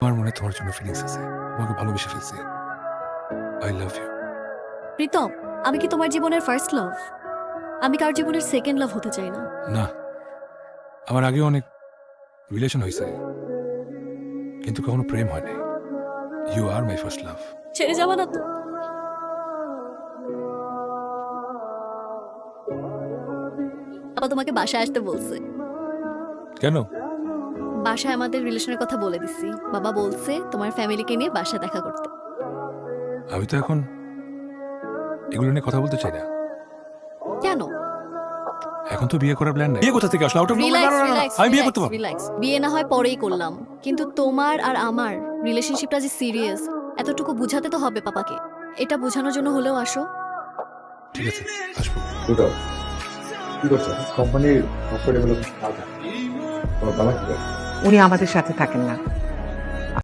আমার মনে তোমার জন্য ফিলিংস আছে, তোমাকে ভালোবেসে ফেলছি। I love you. প্রীতম, আমি কি তোমার জীবনের ফার্স্ট লাভ? আমি কার জীবনের সেকেন্ড লাভ হতে চাই না। না, আমার আগেও অনেক রিলেশন হয়েছে, কিন্তু কখনো প্রেম হয় নাই। You are my first love. ছেড়ে যাবা না তো? বাবা তোমাকে বাসায় আসতে বলছে। কেন? বাসায় আমাদের রিলেশনের কথা বলে দিছি। বাবা বলছে তোমার ফ্যামিলিকে নিয়ে বাসায় দেখা করতে। আমি তো এখন এগুলো নিয়ে কথা বলতে চাই না। কেন? এখন তো বিয়ে করার প্ল্যান নাই। বিয়ে কোথা থেকে আসলো? আউট অফ রিল্যাক্স রিল্যাক্স আমি বিয়ে করতে পারবো। রিল্যাক্স। বিয়ে না হয় পরেই করলাম, কিন্তু তোমার আর আমার রিলেশনশিপটা যে সিরিয়াস এতটুকু বুঝাতে তো হবে পাপাকে। এটা বোঝানোর জন্য হলেও আসো। ঠিক আছে, আসবো। কি করছো? কোম্পানির সফটওয়্যার ডেভেলপমেন্ট কাজ। তোমার বাবা কি করে? উনি আমাদের সাথে থাকেন না।